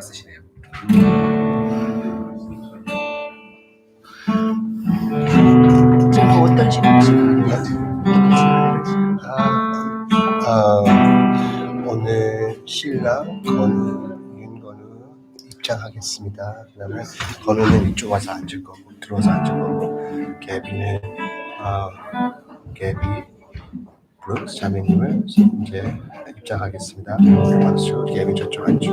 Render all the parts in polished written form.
쓰시네요. 지금 어떤 신앙이신가요? 오늘 신랑 윤건우 입장하겠습니다. 그다음에 건우는 이쪽 와서 앉을 거고 들어와서 앉을 거고 개비는 개비 브룩스 자매님을 이제 입장하겠습니다. 박수. 개비 저쪽 앉고.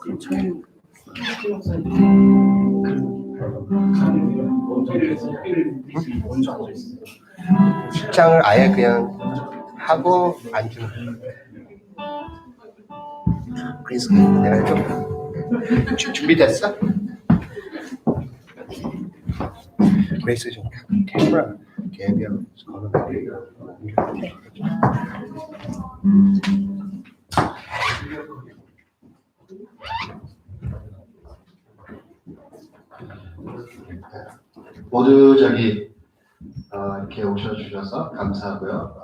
그럼 저희는 입장을 아예 그냥 하고 앉으면 돼요. 그래서 내가 좀 준비됐어? 그래서 좀 카메라 개비하고 걸어가고 모두 이렇게 오셔주셔서 감사하고요.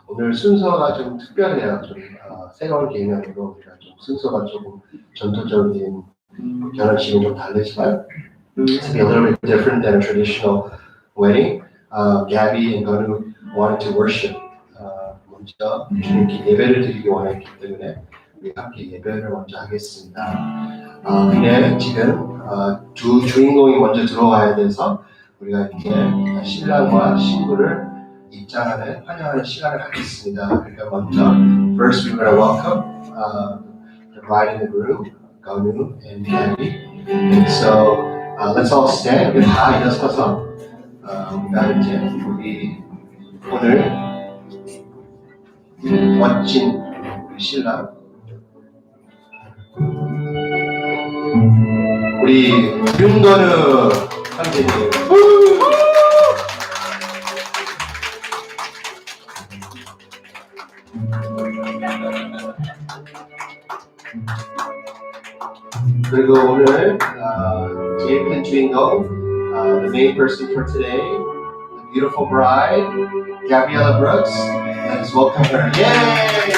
오늘 순서가 좀 특별해요. 좀 새로운 개념으로 우리가 좀 순서가 조금 전통적인 결혼식은 좀 다르지만 it's a little bit different than a traditional wedding. Gabi and Gunwoo wanted to worship. 먼저 주님께 예배를 드리기 원했기 때문에 우리 함께 예배를 먼저 하겠습니다. 근데 지금 두 주인공이 먼저 들어와야 돼서 우리가 이렇게 신랑과 신부를 입장하는 환영하는 시간을 갖겠습니다. 그러니까 먼저 first we're going to welcome the bride and the groom, Gunwoo and Gabi. And so let's all stand. 우리 다 일어서서 우리가 이제 우리 오늘 멋진 우리 신랑 우리 윤건우 선생님 그리고 오늘 제일 큰 주인공 the main person for today, the beautiful bride, Gabriella Brooks. Let's welcome her. Yay!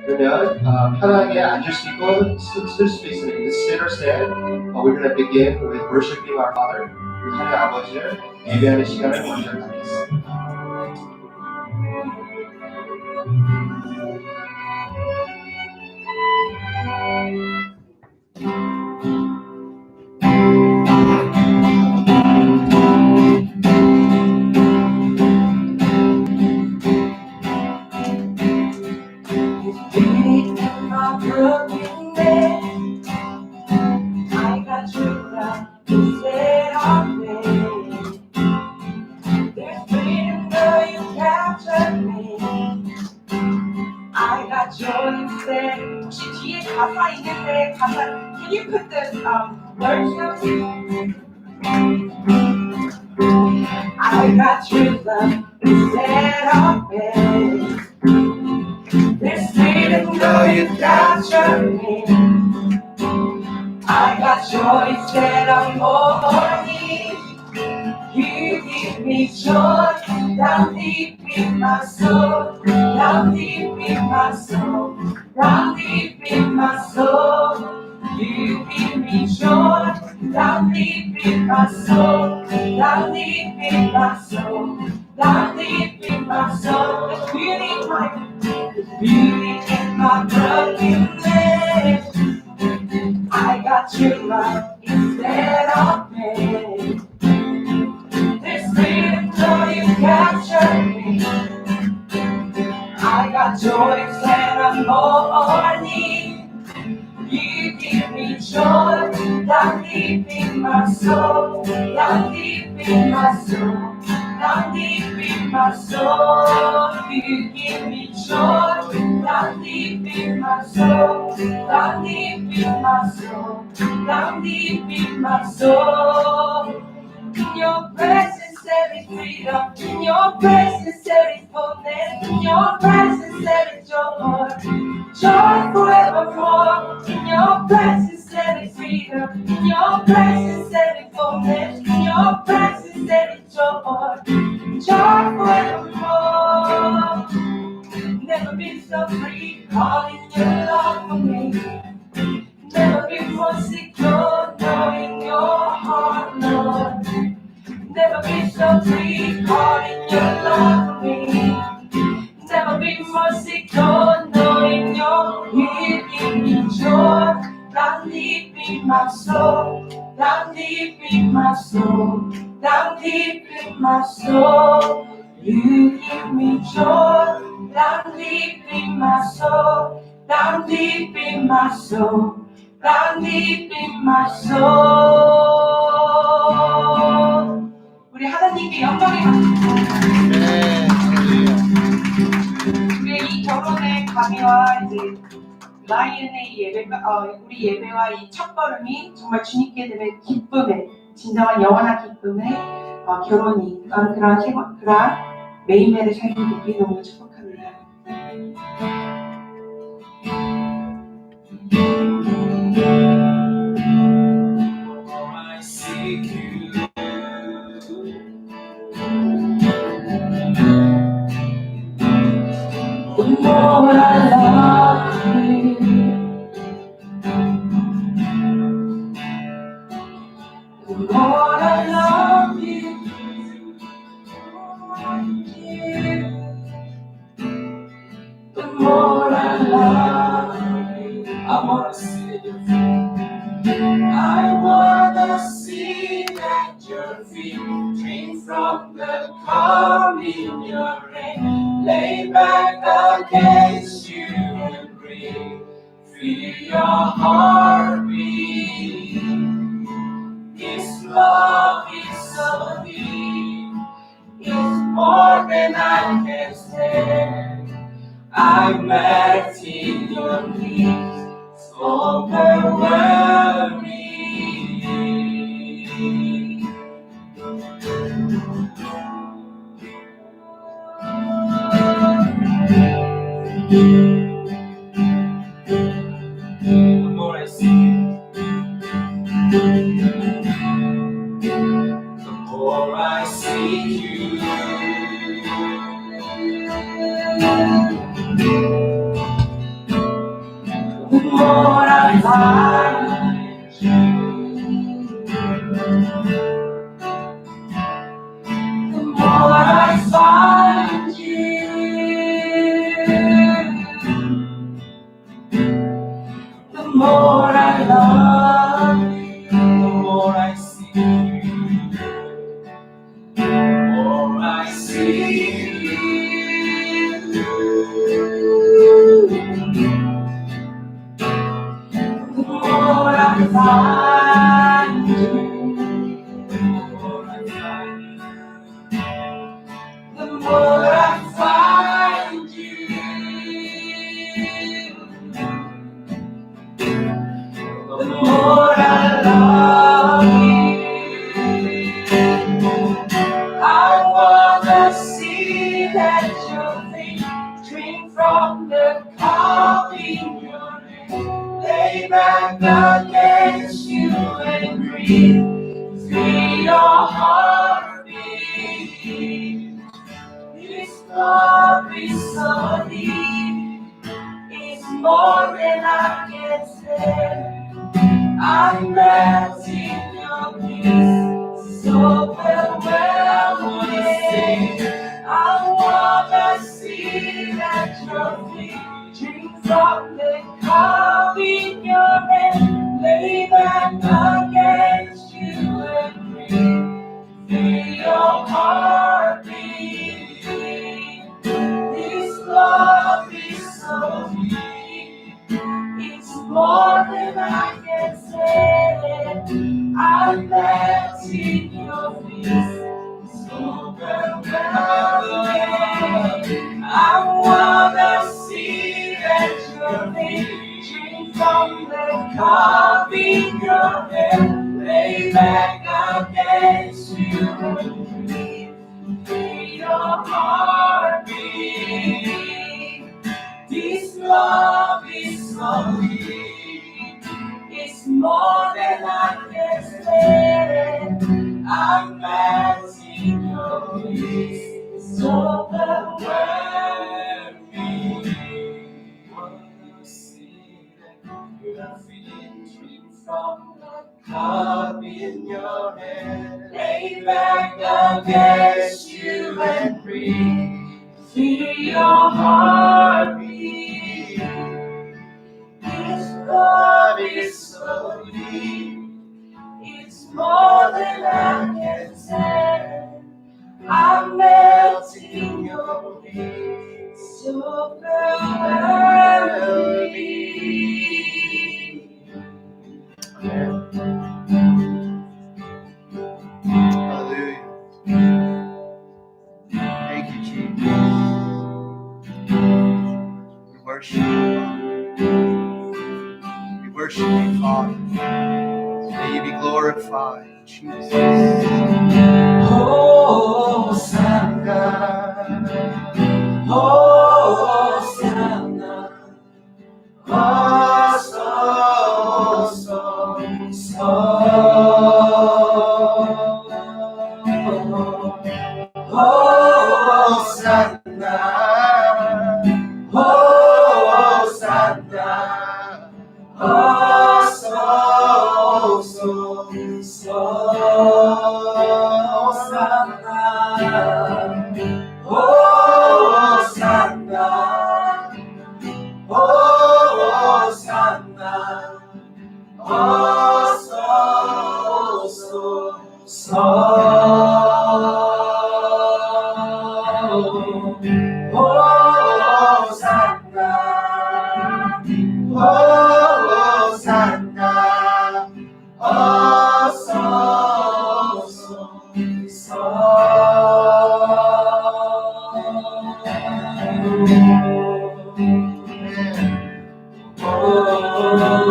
그러면 편하게 앉을 수 있고 쓸 수도 있습니다. Sit or stand. We're going to begin with worshiping our Father. 하나님 아버지를 예배하는 시간을 먼저 갖겠습니다. 혹시 뒤에 가사 있는데 가사 Can you put the words down? I got true love instead of me. There's freedom though you capture me. I got joy instead of mourning. You give me joy down deep in my soul, down deep in my soul, down deep in my soul. You give me joy down deep in my soul, down deep in my soul, down deep in my soul. The beauty in my brokenness. I got your love instead of pain. This freedom though you capture me. I got joy instead of mourning. You give me joy down deep in my soul, down deep in my soul, down deep in my soul. You give me joy down deep in my soul, down deep in my soul, down deep in my soul. In your presence there is freedom, in your presence there is fullness, in your presence there is joy. joy forevermore. In your presence there is freedom. In your presence there is fullness. In your presence there is joy. Joy forevermore. Never been so free, calling your love for me. Never been more secure, knowing your heart, Lord. Never been so free, calling your love for me. Never been more secure, knowing you give me joy. Down deep in my soul, down deep in my soul, down deep in my soul. You give me joy, down deep in my soul, down deep in my soul, down deep in my soul. 우리 하나님께 영광이 우리의 이 결혼의 가비와 이제 라이언의 예배가 우리 예배와 이 첫걸음이 정말 주님께 드릴 기쁨의 진정한 영원한 기쁨의 결혼이 그런 매일매일의 삶이 되기 너무 축복합니다. The more I love you, the more I love you, the more I love you. I wanna see your feet. I wanna sit at your feet, drink from the cup in your hand, lay back against you and breathe. Feel your heartbeat. This love is so deep, it's more than I can stand. I'm met in your needs, it's overwhelming. The more I see you, the more I see you. The more I find you, the more I find you, the more I love you, the more I see you, the more I see you, the more I find you, the more I find you, the more I love you. I wanna sit at your feet, drink from the cup in your hand, lay back against you and breathe. Feel your heartbeat. This love is so deep, it's more than I can stand. I'm met in your peace, so overwhelming. I wanna sit at your feet, drink from the cup in your hand, lay back against you and breathe. Feel your heartbeat. This love is so deep, it's more than I can say. I'm met in your peace, so overwhelming. I wanna sit at your feet, drink from the cup in your hand, lay back against you and breathe. Feel your heartbeat. This love is I'm melting your peace, overwhelming. Wanna see that victory from the cup in your hand. Lay back against you and breathe. Feel your heartbeat. His love is so deep. It's more than I can say. I'm melting your peace, overwhelming. Hallelujah. Thank you, Jesus. We worship you, Father. We worship you, Father. May you be glorified, Jesus. Hosanna, Hosanna,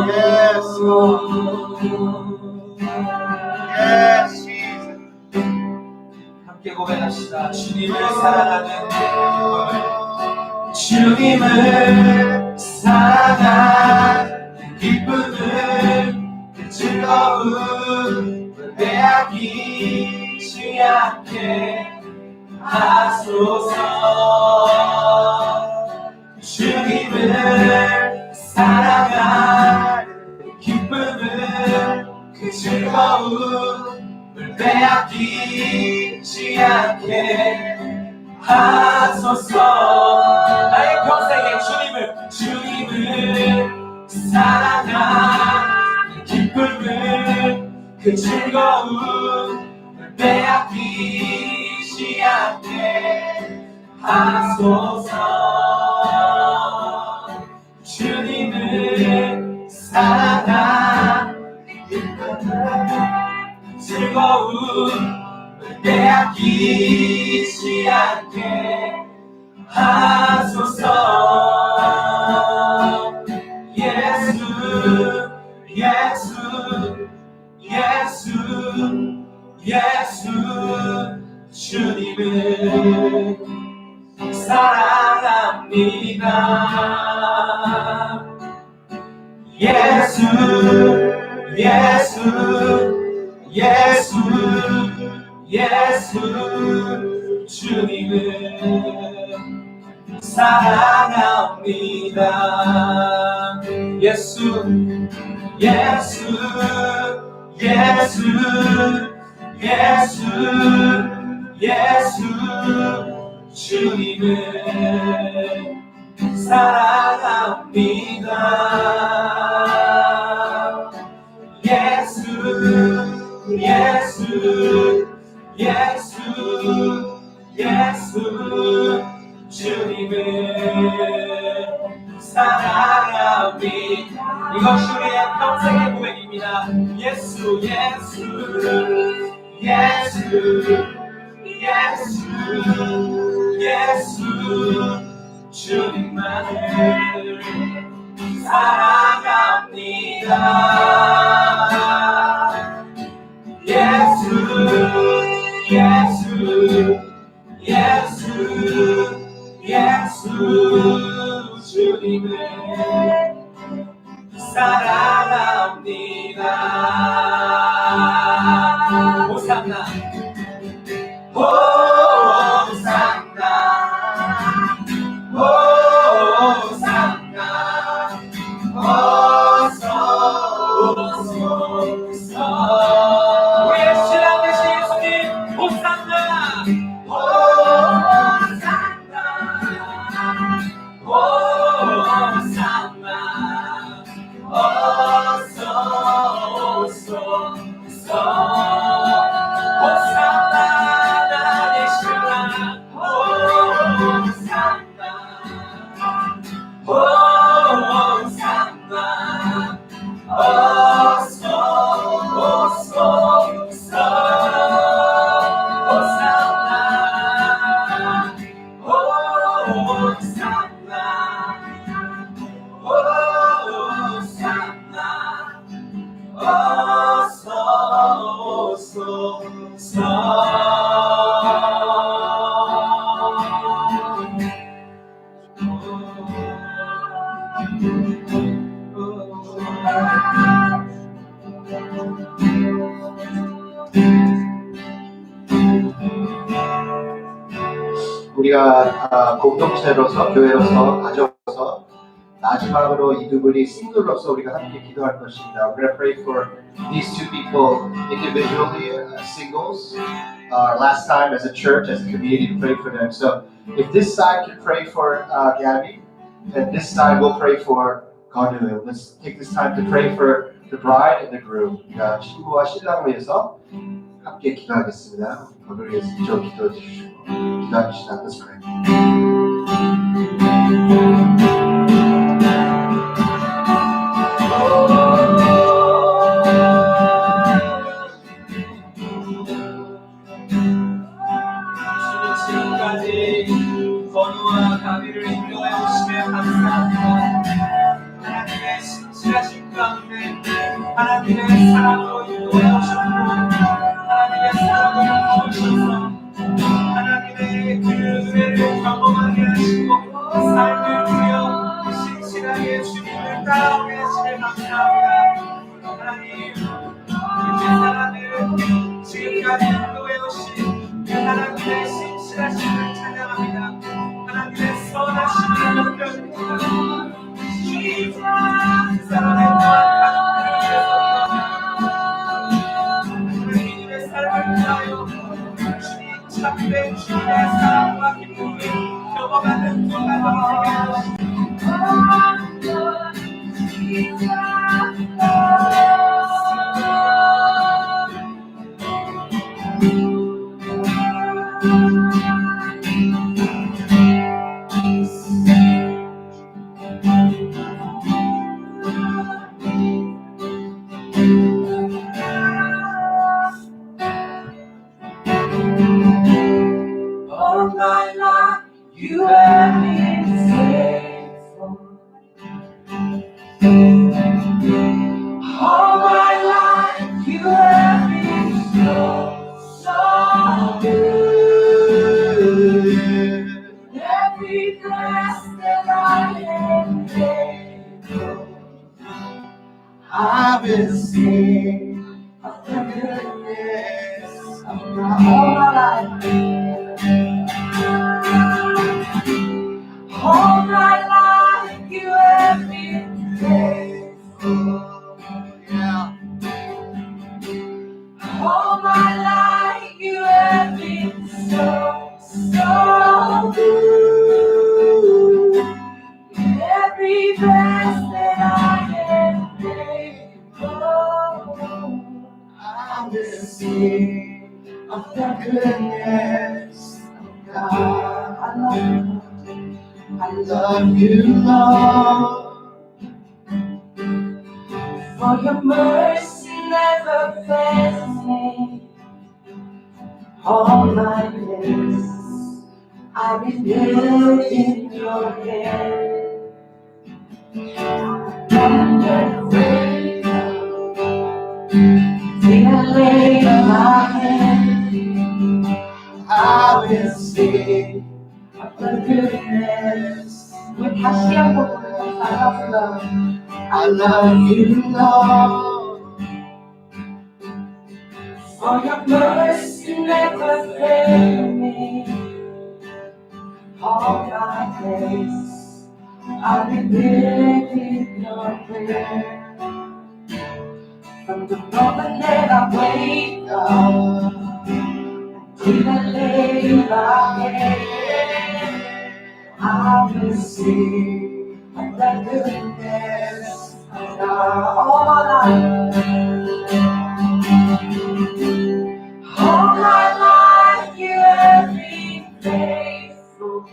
Yes, Lord. Yes, Jesus. 함께 고백합시다. 주님을 사랑하는 기쁨을, 주님을 사랑하는 기쁨을, 그 즐거움을 빼앗기지 않게 하소서. 주님을 사랑하는 기쁨을, 그 즐거움을 빼앗기지 않게 하소서. 나의 평생에 주님을 사랑하는 기쁨을, 그 즐거움을 빼앗기지 않게 하소서. 주님을 사랑하는 기쁨을, 즐거움을 빼앗기지 않게 하소서. 예수, 예수, 예수, 예수, 주님을 사랑합니다. 예수, 예수, 예수, 예수, 주님을 사랑합니다. 예수, 예수, 예수, 예수, 예수, 주님을 사랑합니다. 예수, 예수, 예수, 예수, 주님을 사랑합니다. 이것이 우리의 평생의 고백입니다. 예수, 예수, 예수, 예수, 예수, 주님만을 사랑합니다. 예수, 예수, 예수, 예수, 주님을 사랑합니다. 호산나, Hosanna, 우리의 신랑 되신 예수님 호산나 호산나 호산나 어서 호산나 나의 신랑 호산나 호산나 어서 우리가 공동체로서 교회로서 가정으로서 마지막으로 이 두 분이 싱글로서 우리가 함께 기도할 것입니다. We're going to pray for these two people individually, singles. Last time as a church, as a community, to pray for them. So if this side can pray for Gabi, and this side will pray for Gunwoo. Let's take this time to pray for the bride and the groom. 우리가 신부와 신랑을 위해서 함께 기도하겠습니다. 오늘 위해서 좀 기도해 주시고 기도합시다. Let's pray. 지금까지 건우와 가비를 인도해 오시며 감사합니다. 하나님의 신실하신 가운데 하나님의 사랑으로 인도해 오셨고 하나님의 사랑으로 부으셔서 하나님의 그 은혜를 경험하게 하시고 삶을 누려 신실하게 주님을 따라오게 하시길 감사합니다. 하나님 그 사랑을 지금까지 인도해 오신 하나님의 신실하심을 찬양합니다. 하나님의 선하심을 높여드립니다. 그 사람의 또한 가족들을 위해서 주님의 삶을 통하여 주님 참된 주님의 사랑과 기쁨을 경험하는 그 가정이 되게 하시옵소서. All my life you have been faithful. All my life you have been so good. Every breath that I am able, I've been singing of the goodness of God. All my life. All my life you have been faithful. Yeah. All my life you have been so good. In every breath that I am able, I will sing of the goodness of God. I love you, Lord, for your mercy never fails me. All my days I've been held in your hand. Till I lay my hand, I will sing of the goodness. With Hashem, I love you, Lord, for your mercy never fails me. All my days I've been living your prayer. From the moment that I wake up till I lay my head, I will sing of the goodness of God. All my life, you have been faithful.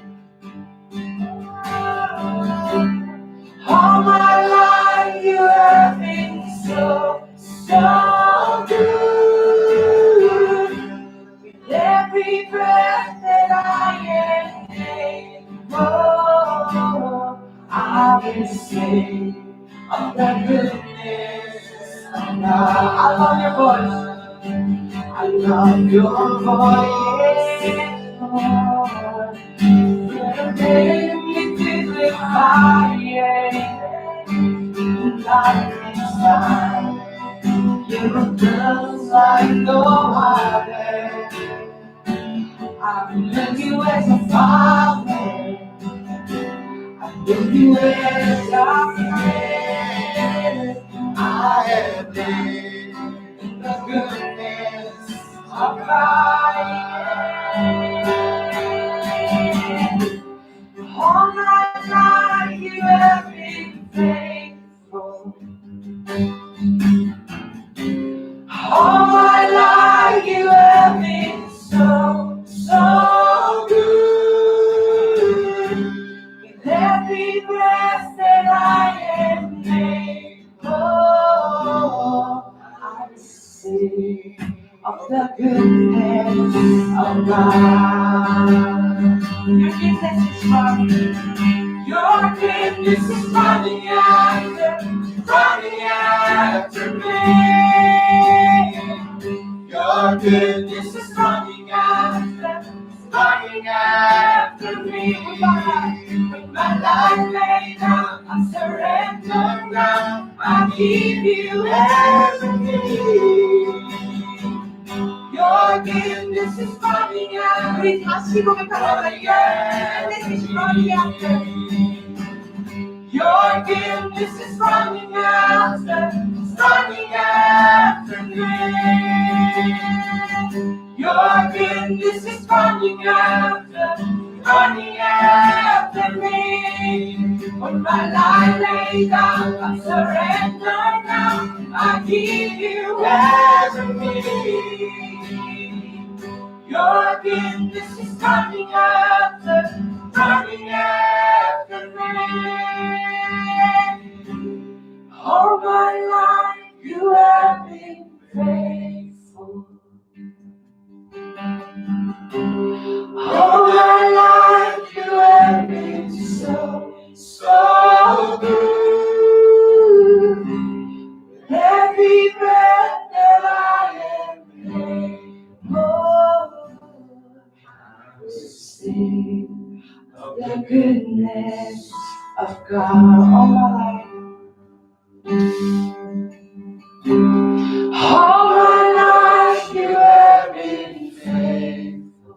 All my life you have been so good. With every breath that I am able, I will sing of the goodness of God. I love your voice. I love your voice, Lord. You're making me feel fire. Life inside. You're just like no other. I love you as a father. I love you as a friend. I have lived in the goodness of God. All my life you have been faithful. All my life you have been so good. With every breath that I am able, I sing of the goodness of God. Your goodness is running. Your goodness is running after me. Your goodness is running after me. With my life laid down, I surrender now. I give you everything. Your goodness is running after me. Your goodness is running after me. Your goodness is running after me. When my life laid down, I surrender now. I give you everything. Your goodness is running after me. All my life you have been faithful. All my life you have been so good. Every breath that I am able, I will sing of the goodness of God. All my life. All my life you have been faithful.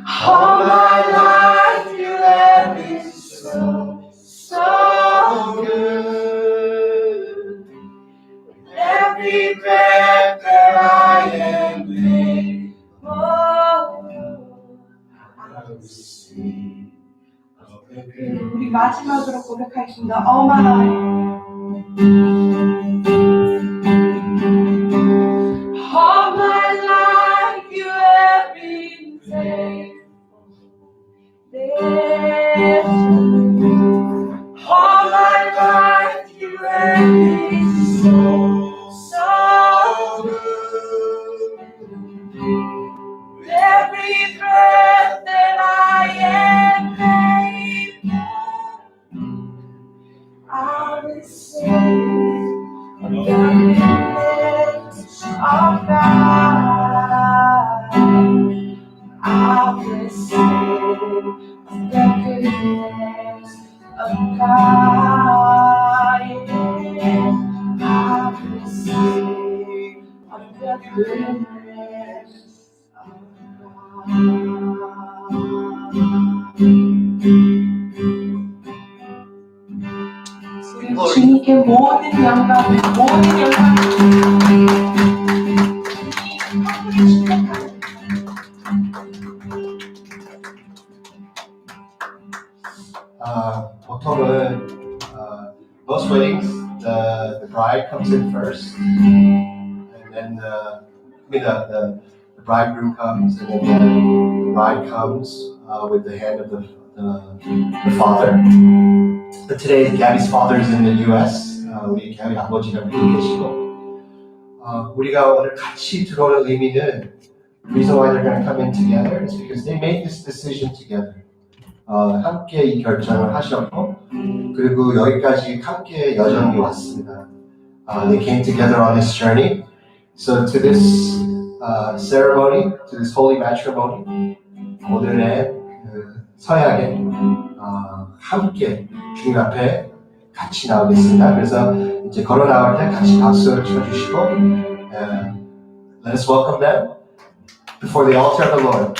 All my life you have been so good. Every breath that I am able, I will sing of the good. 우리 마지막으로 고백하겠습니다. All my life. All my life you have been faithful. All my life you have been so good. Every breath that I am able, I will sing of the goodness of God. I will sing of the goodness of God. I will sing of the goodness of God. 주님께 모든 영광, 모든 영광. 보통은 most weddings the bride comes in first, and then the bridegroom comes, and then the bride comes with the hand of the father. But today Gabby's father is in the U.S. 우리 Gabby 아버지가 미국에 계시고 우리가 오늘 같이 들어오는 의미는 the reason why they're going to come in together is because they made this decision together. 함께 이 결정을 하셨고 그리고 여기까지 함께 여정이 왔습니다. They came together on this journey. So to this ceremony, to this holy matrimony, 오늘의 서약에 함께 주님 앞에 같이 나오겠습니다. 그래서 이제 걸어 나올 때 같이 박수를 쳐주시고 let us welcome them before the altar of the Lord.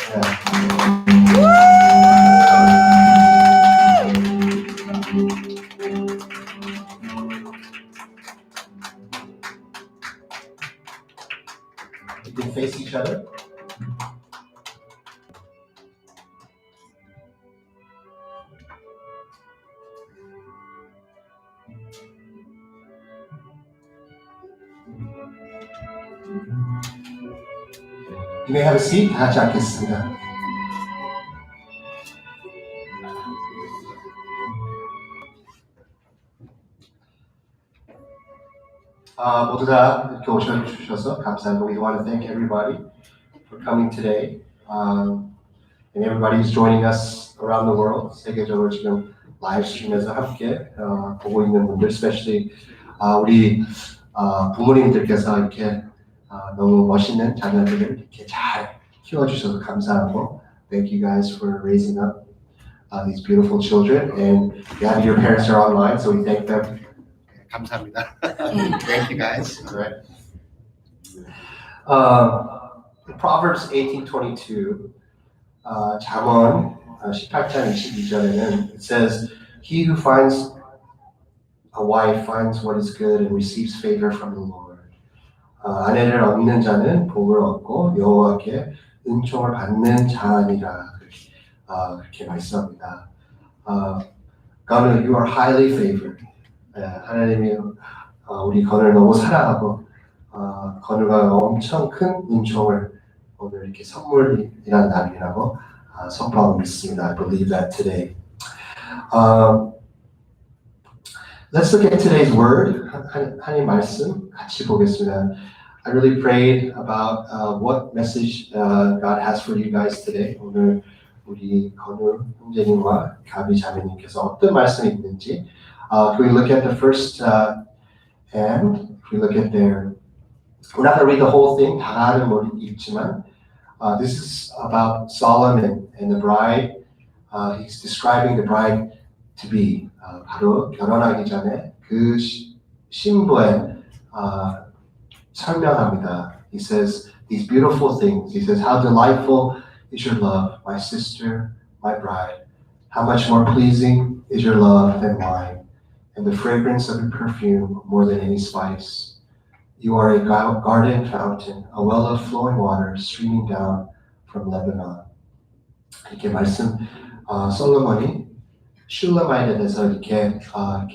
You can face each other. You may have a seat. 다 같이 앉겠습니다. 모두 다 이렇게 오셔주셔서 감사하고 we want to thank everybody for coming today and everybody who's joining us around the world. 세계적으로 지금 라이브 스트림에서 함께 보고 있는 분들, especially 우리 부모님들께서 이렇게 너무 멋있는 자녀들을 이렇게 잘 키워주셔서 감사하고 thank you guys for raising up these beautiful children, and yeah, your parents are online, so we thank them. 감사합니다. Thank you guys. All right. Proverbs 18:22, 잠언 18장 22절에는 it says, "He who finds a wife finds what is good and receives favor from the Lord." 아내를 얻는 자는 복을 얻고 여호와께 은총을 받는 자니라. 그렇게 말씀합니다. God, you are highly favored. 하나님이 우리 건우를 너무 사랑하고 건우가 엄청 큰 은총을 오늘 이렇게 선물이라는 날이라고 선포하고 있습니다. I believe that today. Let's look at today's word. 하나님 말씀 같이 보겠습니다. I really prayed about what message God has for you guys today. 오늘 우리 건우 형제님과 가비 자매님께서 어떤 말씀이 있는지. If we look at the first and if we look at their, we're not going to read the whole thing. 다 아는 못 읽지만 this is about Solomon and the bride. He's describing the bride to be. 바로 결혼하기 전에 그 신부의 설명합니다. He says these beautiful things. He says, how delightful is your love, my sister, my bride. How much more pleasing is your love than wine, and the fragrance of your perfume more than any spice. You are a garden fountain, a well of flowing water streaming down from Lebanon. 이렇게 솔로몬이 슐라마에 대해서 이렇게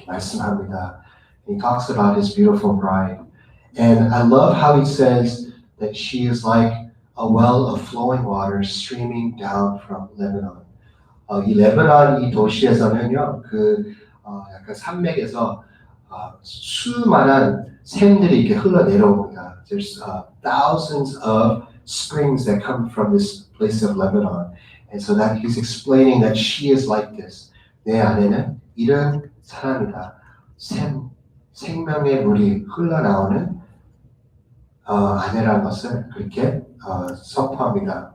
말씀합니다. He talks about his beautiful bride. And I love how he says that she is like a well of flowing water streaming down from Lebanon. 이 레바논 이 도시에서는요, 약간 산맥에서 수많은 샘들이 이렇게 흘러내려옵니다. There's thousands of springs that come from this place of Lebanon. And so that he's explaining that she is like this. 내 안에는 이런 사람이다. 생명의 물이 흘러나오는 아내라는 것을 그렇게 선포합니다.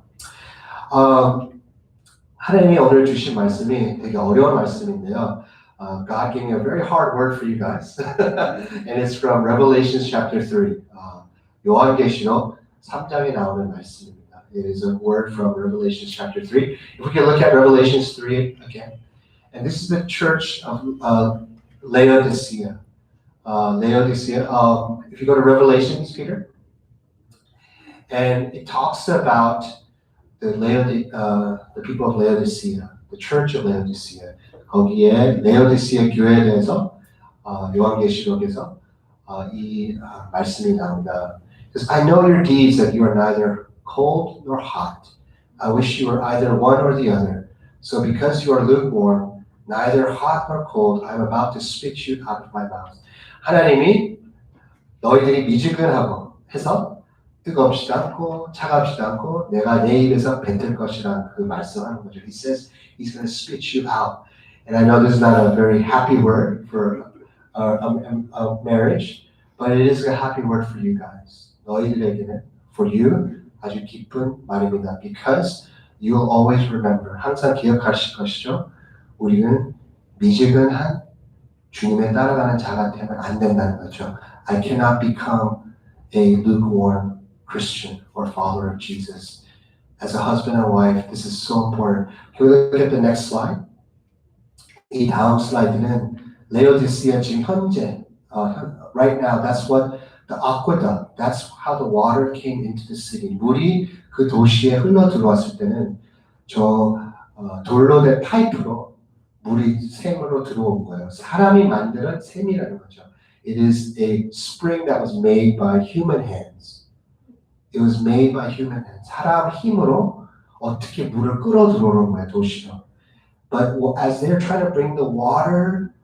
하나님이 오늘 주신 말씀이 되게 어려운 말씀인데요. God gave me a very hard word for you guys. And it's from Revelation chapter 3. 요한계시록 3장에 나오는 말씀입니다. It is a word from Revelation chapter 3. If we can look at Revelation 3 again. And this is the church of Laodicea. Laodicea. If you go to Revelations, Peter, and it talks about the people of Laodicea, the church of Laodicea. 거기에 레오디시아 교회에 대해서 요한계시록에서 이 말씀이 나옵니다. Because I know your deeds that you are neither cold nor hot. I wish you were either one or the other. So because you are lukewarm, neither hot nor cold, I am about to spit you out of my mouth. 하나님이 너희들이 미지근하고 해서 뜨겁지도 않고 차갑지도 않고 내가 내 입에서 뱉을 것이라는 그 말씀하는 거죠. He says he's going to spit you out. And I know this is not a very happy word for a marriage, but it is a happy word for you guys. 너희들에게는 for you 아주 기쁜 말입니다. Because you will always remember. 항상 기억하실 것이죠. 우리는 미지근한 주님에 따라가는 자가 되면 안 된다는 거죠. I cannot become a lukewarm Christian or follower of Jesus. As a husband and wife, this is so important. Can we look at the next slide? 이 다음 슬라이드는 레오디시아 지금 현재, right now, that's what the aqueduct, that's how the water came into the city. 물이 그 도시에 흘러 들어왔을 때는 돌로 된 파이프로 물이 샘으로 들어온 거예요. 사람이 만드는 샘이라는 거죠. It is a spring that was made by human hands. It was made by human hands. 사람 힘으로 어떻게 물을 끌어 들어오는 거예요, 도시로. But as they're trying to bring the water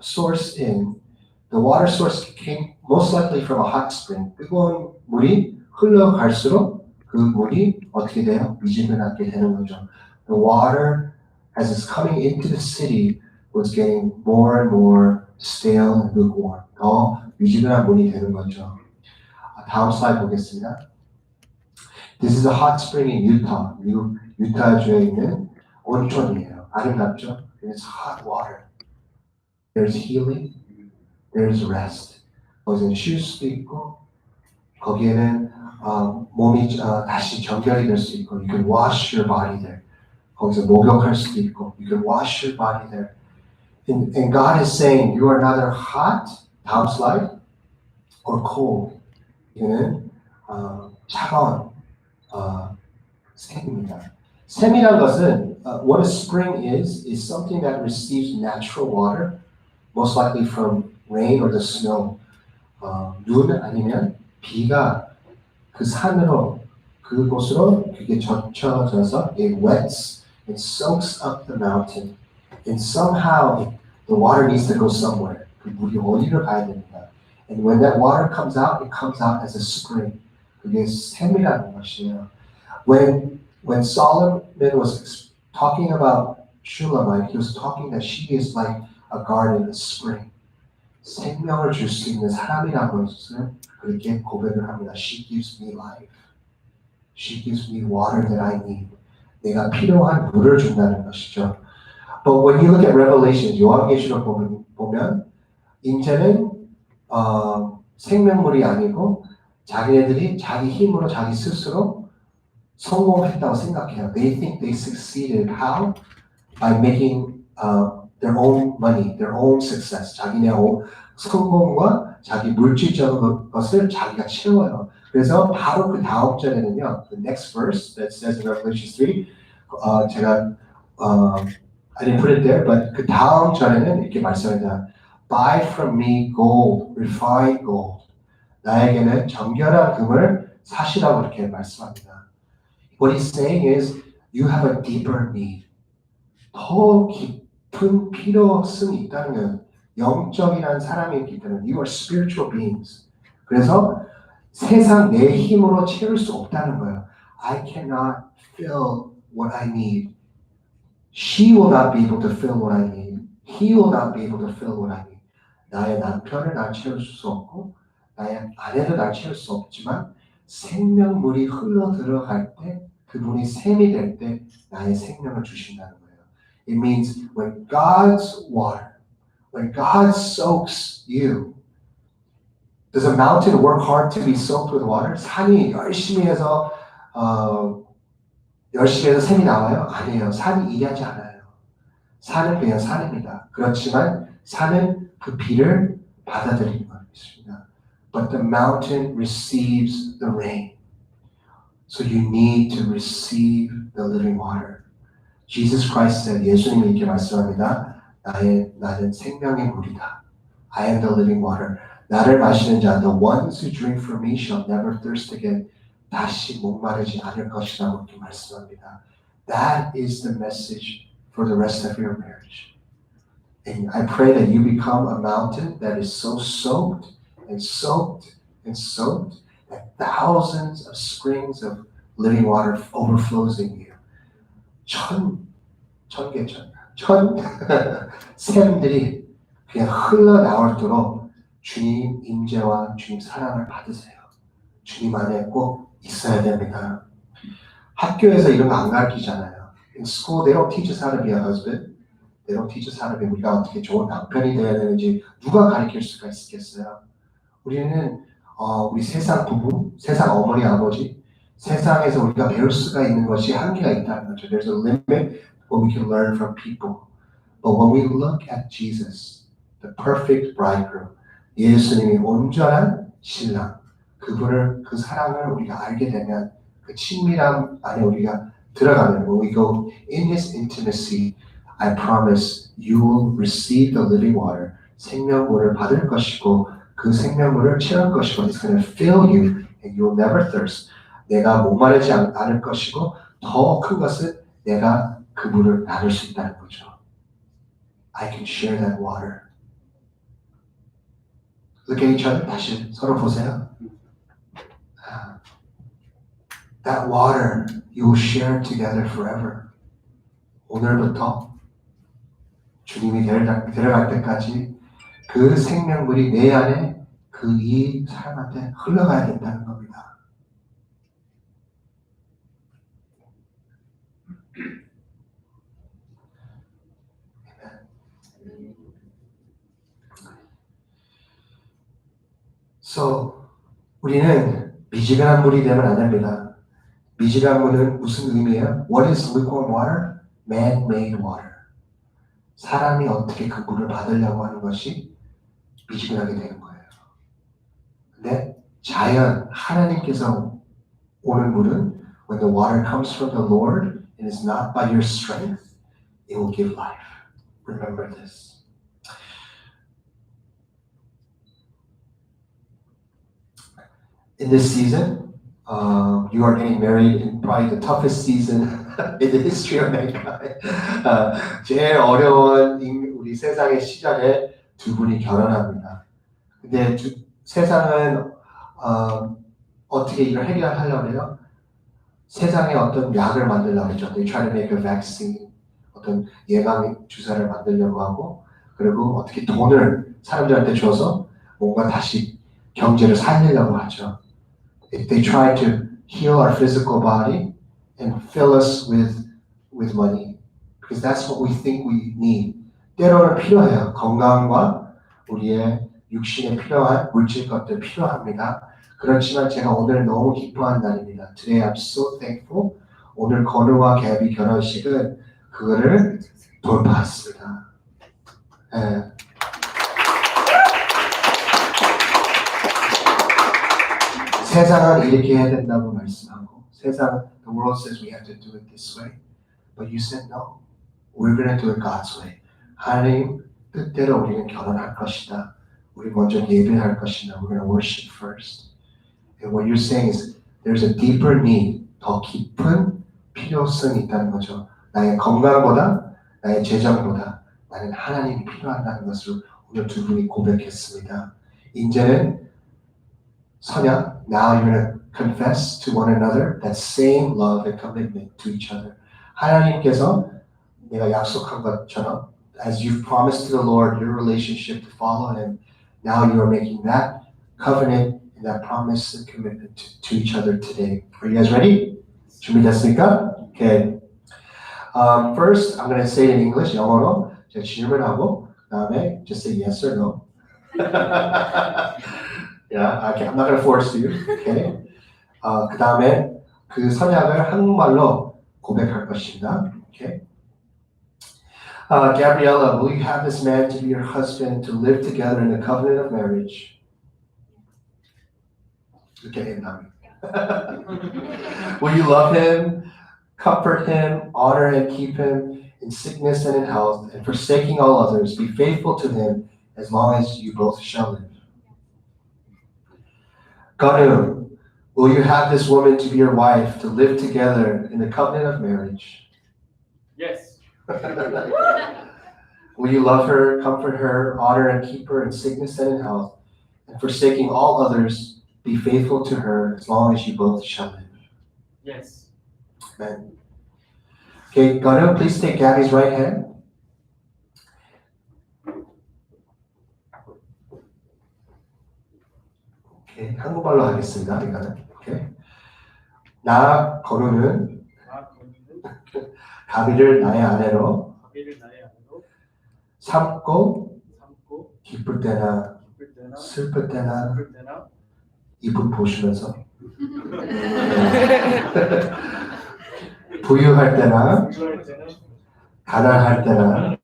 source in, the water source came most likely from a hot spring. 뜨거운 물이 흘러갈수록 그 물이 어떻게 돼요? 미지근하게 되는 거죠. The water, as it's coming into the city, was getting more and more stale and lukewarm. 더 미지근한 물이 되는 거죠. 다음 슬라이드 보겠습니다. This is a hot spring in Utah. 미국 유타주에 있는 온천이에요. 아름답죠? It's hot water. There's healing. There's rest. 거기서는 쉴 수도 있고 거기에는 몸이 다시 정결이 될 수 있고 You can wash your body there. 거기서 목욕할 수도 있고 You can wash your body there. And God is saying you are neither hot, 다음 slide, or cold. 이거는 차가운 샘입니다. 샘이란 것은 what a spring is something that receives natural water, most likely from rain or the snow. 눈 아니면 비가 그 산으로 그곳으로 그게 젖혀져서 it wets, it soaks up the mountain, and somehow the water needs to go somewhere. 그 물이 어디로 가야 됩니다. And when that water comes out, it comes out as a spring. 그게 샘이라는 것이에요. When Solomon was talking about Shulamite, he was talking that she is like a garden, a spring. 생명을 줄 수 있는 사람이라고 해서 그렇게 고백을 합니다. She gives me life. She gives me water that I need. 내가 필요한 물을 준다는 것이죠. But when you look at Revelation, 요한계시록 보면 이제는 생명물이 아니고 자기네들이 자기 힘으로 자기 스스로 성공했다고 생각해요. They think they succeeded. How? By making their own money, their own success. 자기네 성공과 자기 물질적인 것을 자기가 채워요. 그래서 바로 그 다음 절에는요, the next verse that says in Revelation 3, 제가 I didn't put it there, but 그 다음 절에는 이렇게 말씀합니다. Buy from me gold, refined gold. 나에게는 정결한 금을 사시라고 이렇게 말씀합니다. What he's saying is, you have a deeper need. 더 깊은 필요성이 있다는 거예요. 영적이라는 사람이 있기 때문에 you are spiritual beings. 그래서 세상 내 힘으로 채울 수 없다는 거예요. I cannot fill what I need. She will not be able to fill what I need. He will not be able to fill what I need. 나의 남편을 날 채울 수 없고 나의 아내도 날 채울 수 없지만 생명물이 흘러 들어갈 때 그분이 샘이 될 때 나의 생명을 주신다는 거예요. It means when God's water, when God soaks you, does a mountain work hard to be soaked with water? 산이 열심히 해서 열심히 해서 샘이 나와요? 아니에요. 산이 일하지 않아요. 산은 그냥 산입니다. 그렇지만 산은 그 비를 받아들이는 것입니다. But the mountain receives the rain. So you need to receive the living water. Jesus Christ said, 예수님이 이렇게 말씀합니다. 나는 생명의 물이다. I am the living water. 나를 마시는 자, the ones who drink from me shall never thirst again. 다시 목마르지 않을 것이라고 이렇게 말씀합니다. That is the message for the rest of your marriage. And I pray that you become a mountain that is so soaked and soaked and soaked that thousands of springs of living water overflows in you. 천 샘들이 그냥 흘러나오도록 주님 임재와 주님 사랑을 받으세요. 주님 안에 꼭 있어야 됩니다. 학교에서 이런 거 안 가르치잖아요. In school, they don't teach us how to be a husband. They don't teach us how to be, 우리가 어떻게 좋은 남편이 되어야 되는지 누가 가르칠 수가 있겠어요? 우리는 우리 세상 부부, 세상 어머니, 아버지, 세상에서 우리가 배울 수가 있는 것이 한계가 있다는 거죠. There's a limit what we can learn from people. But when we look at Jesus, the perfect bridegroom, 예수님이 온전한 신랑, 그 사랑을 우리가 알게 되면 그 친밀함 안에 우리가 들어가면 when we go in his intimacy, I promise you will receive the living water. 생명물을 받을 것이고 그 생명물을 채울 것이고 it's going to fill you and you will never thirst. 내가 목마르지 않을 것이고 더 큰 것은 내가 그 물을 나눌 수 있다는 거죠. I can share that water. Look at each other. 다시 서로 보세요. That water you will share together forever. 오늘부터 주님이 데려갈 때까지 그 생명물이 내 안에 그 이 사람한테 흘러가야 된다는 겁니다. So, 우리는 미지근한 물이 되면 안 됩니다. 미지근한 물은 무슨 의미예요? What is lukewarm water? Man-made water. 사람이 어떻게 그 물을 받으려고 하는 것이 미지근하게 되는 거예요. 근데 자연, 하나님께서 오는 물은 when the water comes from the Lord and is not by your strength, it will give life. Remember this. In this season, you are getting married in probably the toughest season in the history of mankind. 제일 어려운 우리 세상의 시절에 두 분이 결혼합니다. 근데 세상은 어떻게 이걸 해결하려고 해요? 세상에 어떤 약을 만들려고 했죠. They try to make a vaccine. 어떤 예방 주사를 만들려고 하고 그리고 어떻게 돈을 사람들한테 줘서 뭔가 다시 경제를 살리려고 하죠. If they try to heal our physical body and fill us with money, because that's what we think we need. 때로는 필요해요. 건강과 우리의 육신에 필요한 물질 것들 필요합니다. 그렇지만 제가 오늘 너무 기뻐한 날입니다. Today I'm so thankful. 오늘 건우와 개비 결혼식은 그거를 돌파했습니다. 네. 세상은 이렇게 해야 된다고 말씀하고 세상, the world says we have to do it this way. But you said no. We're going to do it God's way. 하나님 뜻대로 우리는 결혼할 것이다. 우리 먼저 예배할 것이다. We're going to worship first. And what you're saying is there's a deeper need. 더 깊은 필요성이 있다는 거죠. 나의 건강보다 나의 재정보다 나는 하나님이 필요하다는 것을 오늘 두 분이 고백했습니다. 이제는 선약, now you're going to confess to one another that same love and commitment to each other. 하나님께서 내가 약속한 것처럼 as you've promised to the Lord your relationship to follow Him, now you are making that covenant and that promise and commitment to each other today. Are you guys ready? 준비됐습니까? Okay. First, I'm going to say it in English, 영어로 제가 질문하고 그 다음에 just say yes or no. Yeah, I'm not going to force you. Okay. 그 다음에 그 선약을 한국말로 고백할 것입니다. Okay. Gabriella, will you have this man to be your husband, to live together in the covenant of marriage? Okay, will you love him, comfort him, honor and keep him in sickness and in health, and forsaking all others, be faithful to him as long as you both shall live? Gunwoo, will you have this woman to be your wife, to live together in the covenant of marriage? Yes. Will you love her, comfort her, honor and keep her in sickness and in health, and forsaking all others, be faithful to her as long as you both shall live? Yes. Amen. Okay, Gunwoo, please take Gabby's right hand. Okay, 한국말로 하겠습니다. 이거는. Okay. 나 건우는 가비를 나의 아내로 삼고 기쁠 때나 슬플 때나 이불 보시면서 부유할 때나 가난할 때나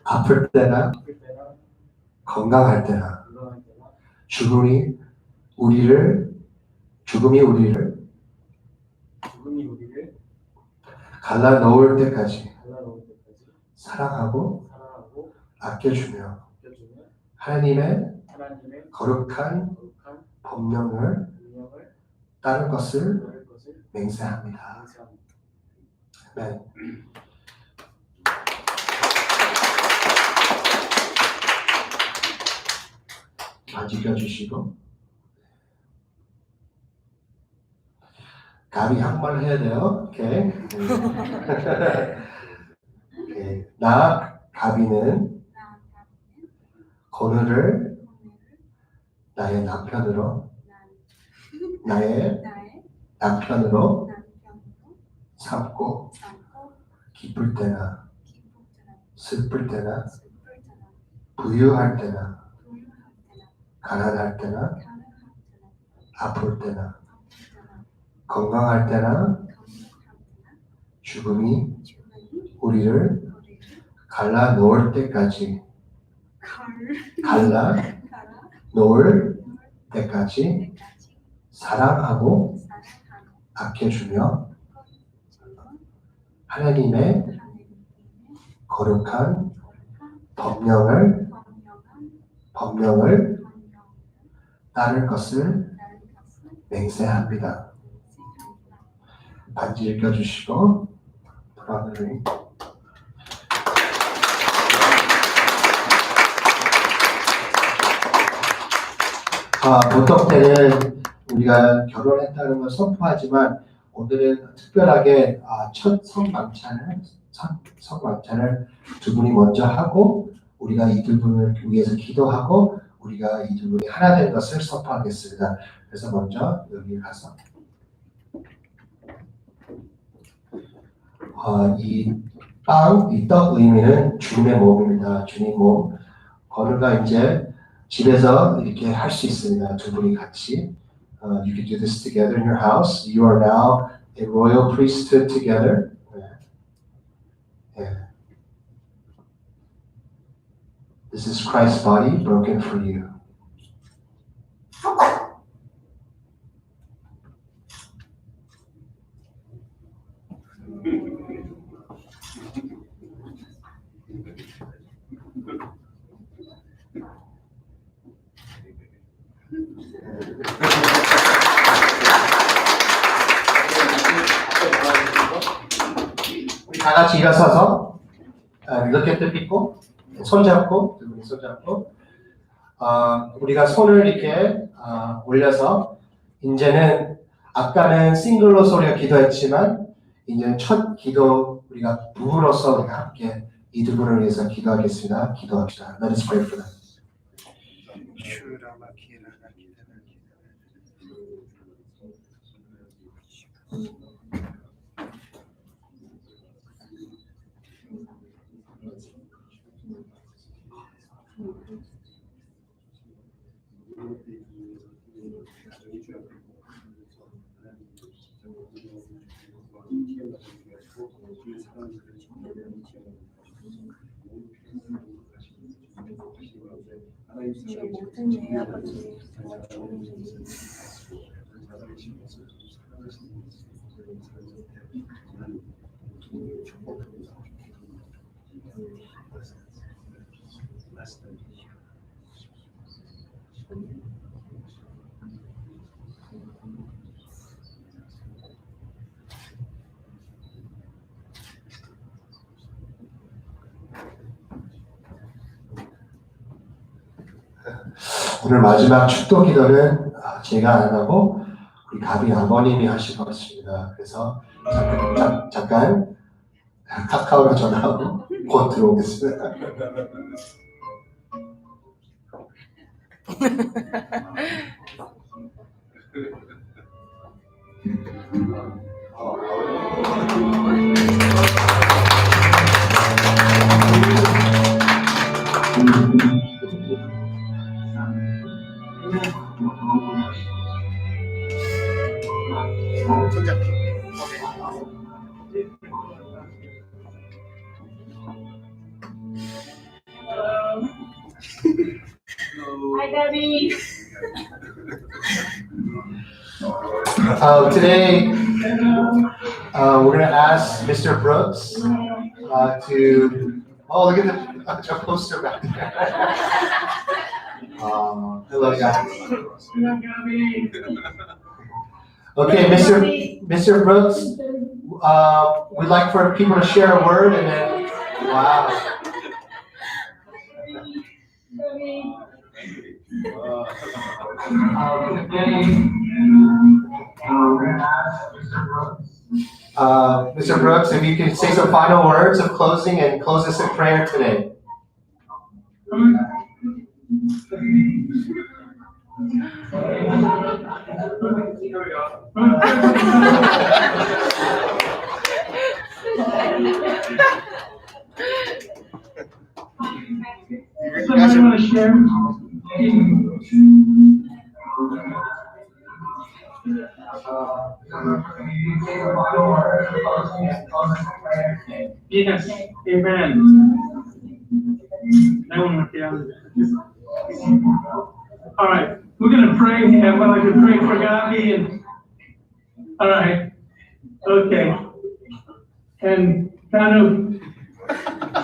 아플 때나 건강할 때나 죽음이 우리를 갈라 놓을 때까지 사랑하고 아껴주며 하나님의 거룩한 법령을 따를 것을 맹세합니다. 아멘. 반지 껴주시고 가비 한번 해야 돼요. 오케이. 오케이. 나 가비는 건우를 나의 남편으로 삼고 기쁠 때나 슬플 때나 부유할 때나 가난할 때나 아플 때나 건강할 때나 죽음이 우리를 갈라 놓을 때까지 사랑하고 아껴주며 하나님의 거룩한 법령을 따를 것을 맹세합니다. 반지를 껴주시고 돌아오는 보통 때는 우리가 결혼했다는 걸 선포하지만 오늘은 특별하게 첫 성망찬을 두 분이 먼저 하고 우리가 이 두 분을 위해서 기도하고 우리가 이 두 분이 하나 된 것을 선포하겠습니다. 그래서 먼저 여기 가서 이 떡 의미는 주님의 몸입니다. 주님 몸. 건우가 이제 집에서 이렇게 할 수 있습니다. 두 분이 같이. You can do this together in your house. You are now a royal priesthood together. Yeah. This is Christ's body broken for you. 우리 다 같이 일어서서 look at the people. 손잡고 두 분이 손잡고 우리가 손을 이렇게 올려서 이제는 아까는 싱글로 우리가 기도했지만 이제는 첫 기도 우리가 부부로서 우리가 함께 이 두 분을 위해서 기도하겠습니다. 기도합시다. Let us pray for them. 모든 일 아버지 정말 좋은 일. 오늘 마지막 축도 기도는 제가 안 하고 우리 가비 아버님이 하실 것 같습니다. 그래서 잠깐 카카오로 전화하고 곧 들어오겠습니다. Hi, Gabi. Today, we're going to ask Mr. Brooks to. Oh, look at the poster back there. Hello, guys. Okay, Mr. Brooks, we'd like for people to share a word and then, wow. Mr. Brooks, if you can say some final words of closing and close us in prayer today. I want to share. Yes, amen. All right, we're going to pray. I'd like to pray for Gabi. And all right, okay. And kind of,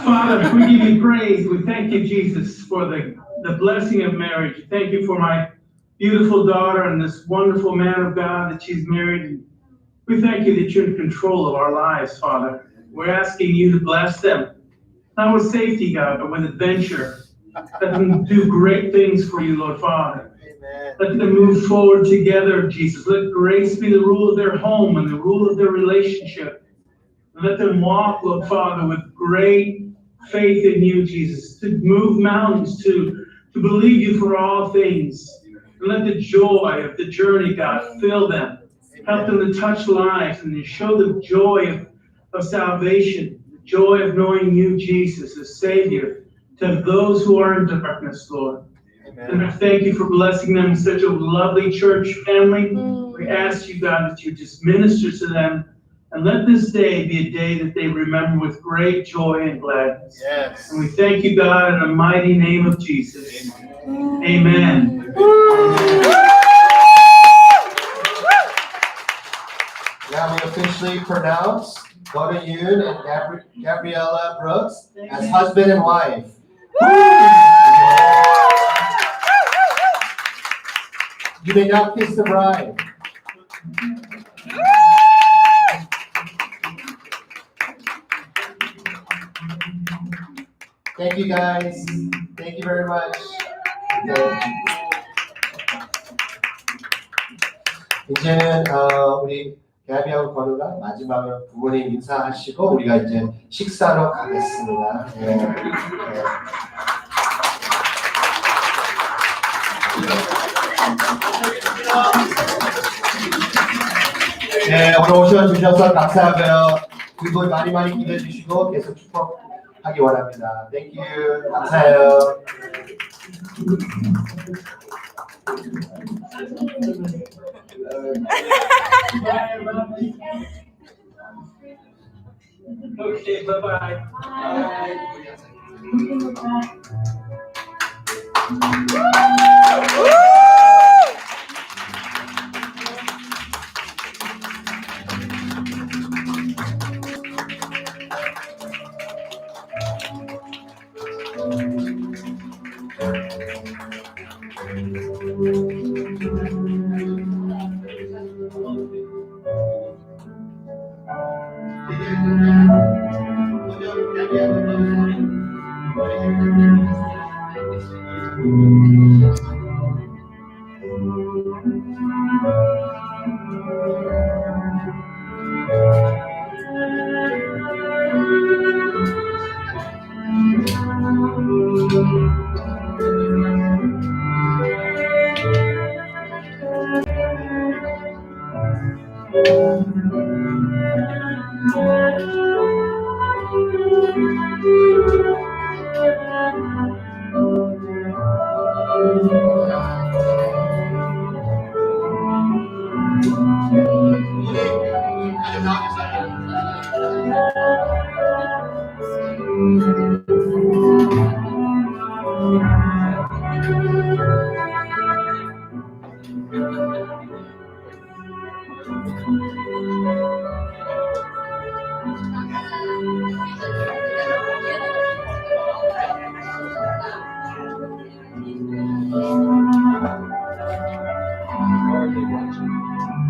Father, we give you praise. We thank you, Jesus, for the blessing of marriage. Thank you for my beautiful daughter and this wonderful man of God that she's married. We thank you that you're in control of our lives, Father. We're asking you to bless them, not with safety, God, but with adventure. Let them do great things for you, Lord Father. Amen. Let them move forward together, Jesus. Let grace be the rule of their home and the rule of their relationship. And let them walk, Lord Father, with great faith in you, Jesus, to move mountains, to believe you for all things. And let the joy of the journey, God, fill them. Help them to touch lives and to show them joy of salvation, the joy of knowing you, Jesus, as Savior, to those who are in darkness, Lord. Amen. And I thank you for blessing them in such a lovely church family. We ask you, God, that you just minister to them. And let this day be a day that they remember with great joy and gladness. Yes. And we thank you, God, in the mighty name of Jesus. Amen. Now we officially pronounce Gunwoo and Gabriella Brooks as husband and wife. You may now kiss the bride. Thank you, guys. Thank you very much. 이제는 우리 가비하고 건우가 마지막으로 부모님 인사하시고 우리가 이제 식사로 가겠습니다. 네. 네, 오늘 오셔주셔서 감사하고요. 그리고 많이 기도해 주시고 계속 축복하기 원합니다. Thank you. 감사해요. Okay, bye-bye.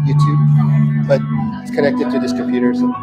YouTube, but it's connected to this computer. So.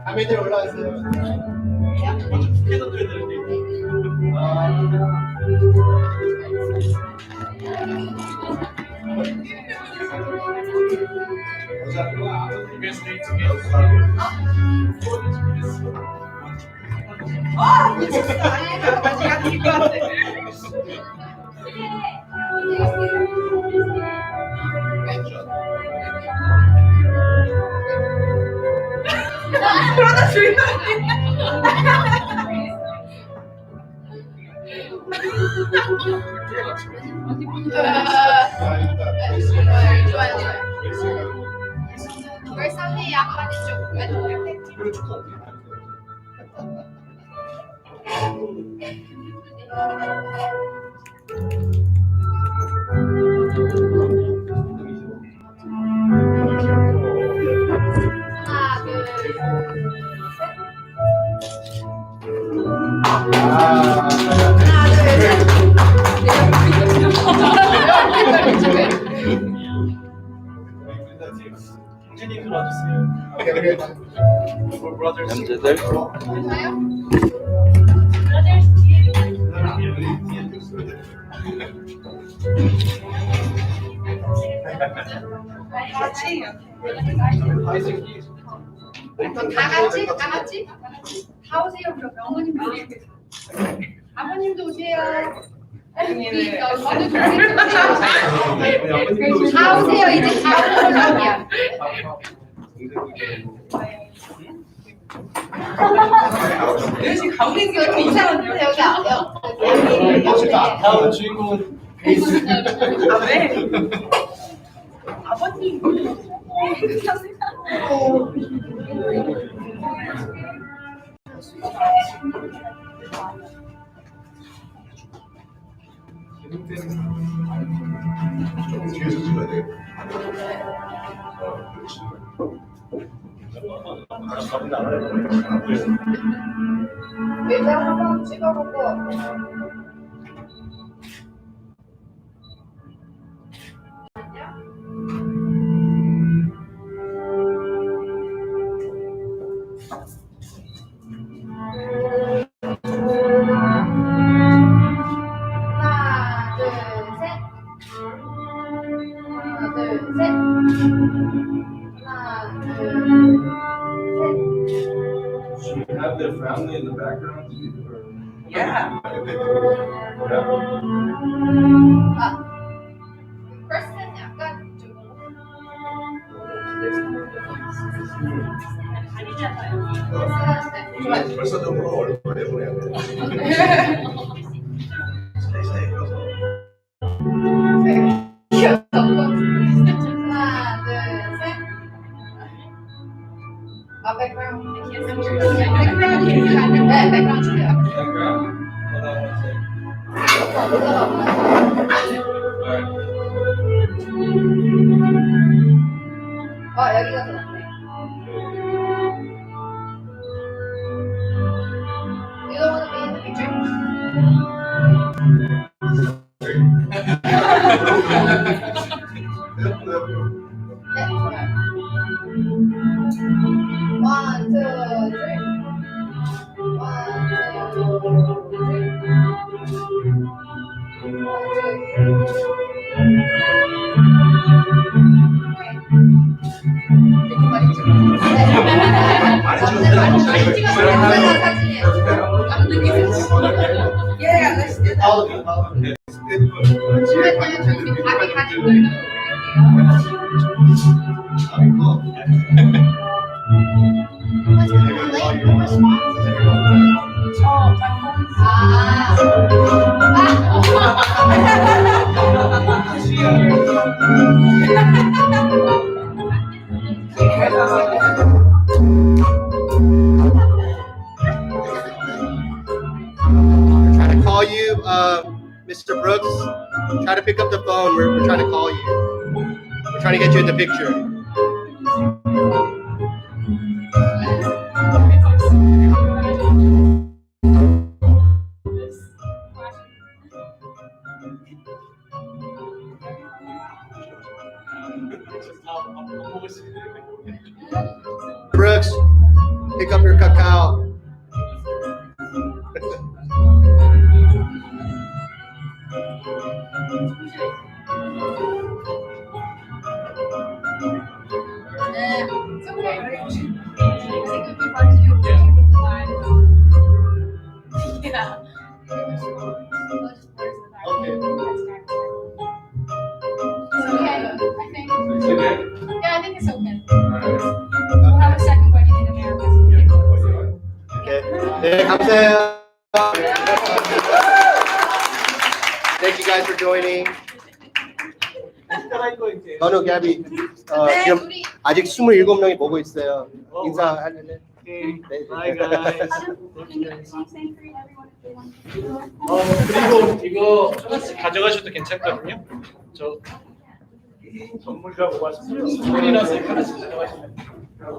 화면에 올라왔어요. 그러다 주인공이 좋아요. 월상이 약간 좀 형제님 들어와주세요. 남자들. 다 같이 다 오세요. 그럼 어머님도 아버님도 오세요. 다 오세요. 이제 다 오세요. 지금 가운데 있는 게 좀 이상한데요? 여기 다음 주인공 베이스. 아, 왜? 아버님. 뒤에서 찍어야 돼. 일단 한번 찍어보고. 하나, 둘, 셋. 하나, 둘, 셋. 하나, 둘, Should we have their family in the background? Yeah. 퍼스는 약간 좀 좋아요. 벌써적으로 얼굴 내보내야 돼. 귀엽고. 하나, 둘, 셋. 백그라운드. 네, 백그라운드 주세요. Background? Hold on one second. 여기가 더 낫네. You don't want to be in the picture? 네, 좋아요. One, two, three. One, two, three. One, two, 이렇게 많이 찍어. 많이 찍어서 사진이에요. 안 느끼세요? Yeah, let's do that. 잠시만요, 저희 가게 가게 올려드릴게요. Trying to call you, Mr. Brooks. Try to pick up the phone. We're trying to call you. We're trying to get you in the picture. Brooks, pick up your cacao. 네, it's okay. I think it would be hard to do live. Yeah. Okay. It's okay, I think. Okay. Yeah, I think it's okay. We'll have a second wedding in America. Okay. 네, 감사해요. Thank you guys for joining. Gunwoo, Gabi, 지금 우리 아직 27명이 보고 있어요. 인사할래? 네. Hi guys. 그리고 이거 하나씩 가져가셔도 괜찮거든요. 저 선물 갖고 왔습니다. 선물이라서 하나씩 가져가시면 돼요.